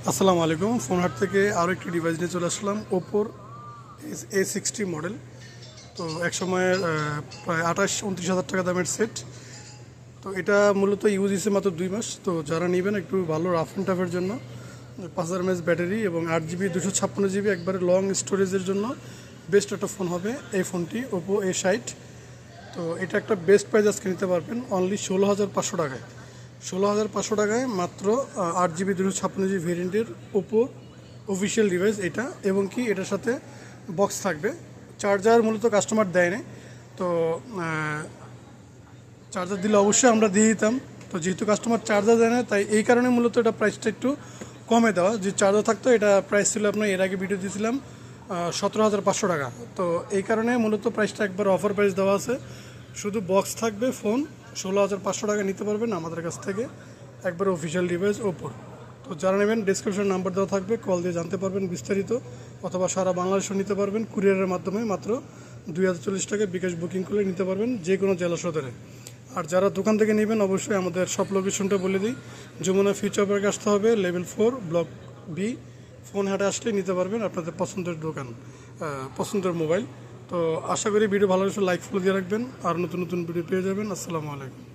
আসসালামু আলাইকুম। ফোন হাট থেকে আরও একটি ডিভাইস নিয়ে চলে আসলাম, ওপোর A60 মডেল। তো এক সময়ের প্রায় 28-29 হাজার টাকা দামের সেট। তো এটা মূলত ইউজ হিসেবে মাত্র 2 মাস। তো যারা নেবেন একটু ভালো রাফ অ্যান্ড টাফের জন্য, 5000 mAh ব্যাটারি এবং 8GB 256GB একবারে লং স্টোরেজের জন্য বেস্ট একটা ফোন হবে এই ফোনটি, ওপো A60। তো এটা একটা বেস্ট প্রাইস আজকে নিতে পারবেন অনলি 16,500 টাকায়। 16,500 টাকায় মাত্র 8GB 256GB ভেরিয়েন্টের ওপো অফিসিয়াল ডিভাইস এটা। এবং কি এটার সাথে বক্স থাকবে, চার্জার মূলত কাস্টমার দেয় না। তো চার্জার দিলে অবশ্যই আমরা দিয়ে দিতাম। তো যেহেতু কাস্টমার চার্জার দেয় না, তাই এই কারণে মূলত এটা প্রাইসটা একটু কমে দেওয়া। যে চার্জার থাকতো এটা প্রাইস ছিল আপনার, এর আগে ভিডিও দিয়েছিলাম 17,500 টাকা। তো এই কারণে মূলত প্রাইসটা একবার অফার প্রাইস দেওয়া আছে। শুধু বক্স থাকবে, ফোন 16,500 টাকা নিতে পারবেন আমাদের কাছ থেকে, একবার অফিসিয়াল ডিভাইস ওপোর। তো যারা নেবেন ডিসক্রিপশন নাম্বার দেওয়া থাকবে, কল দিয়ে জানতে পারবেন বিস্তারিত, অথবা সারা বাংলাদেশও নিতে পারবেন কুরিয়ারের মাধ্যমে। মাত্র 2040 টাকায় বিকাশ বুকিং করলে নিতে পারবেন যে কোনো জেলা সদরে। আর যারা দোকান থেকে নেবেন অবশ্যই আমাদের সব লোকেশনটা বলে দিই। যমুনা ফিউচার পার্কে আসতে হবে, লেভেল 4 ব্লক বি। ফোন হাটে আসলে নিতে পারবেন আপনাদের পছন্দের দোকান, পছন্দের মোবাইল। তো আশা করি ভিডিও ভালো লাগলে লাইক ফলো দিয়ে রাখবেন, আর নতুন নতুন ভিডিও পেয়ে যাবেন। আসসালামু আলাইকুম।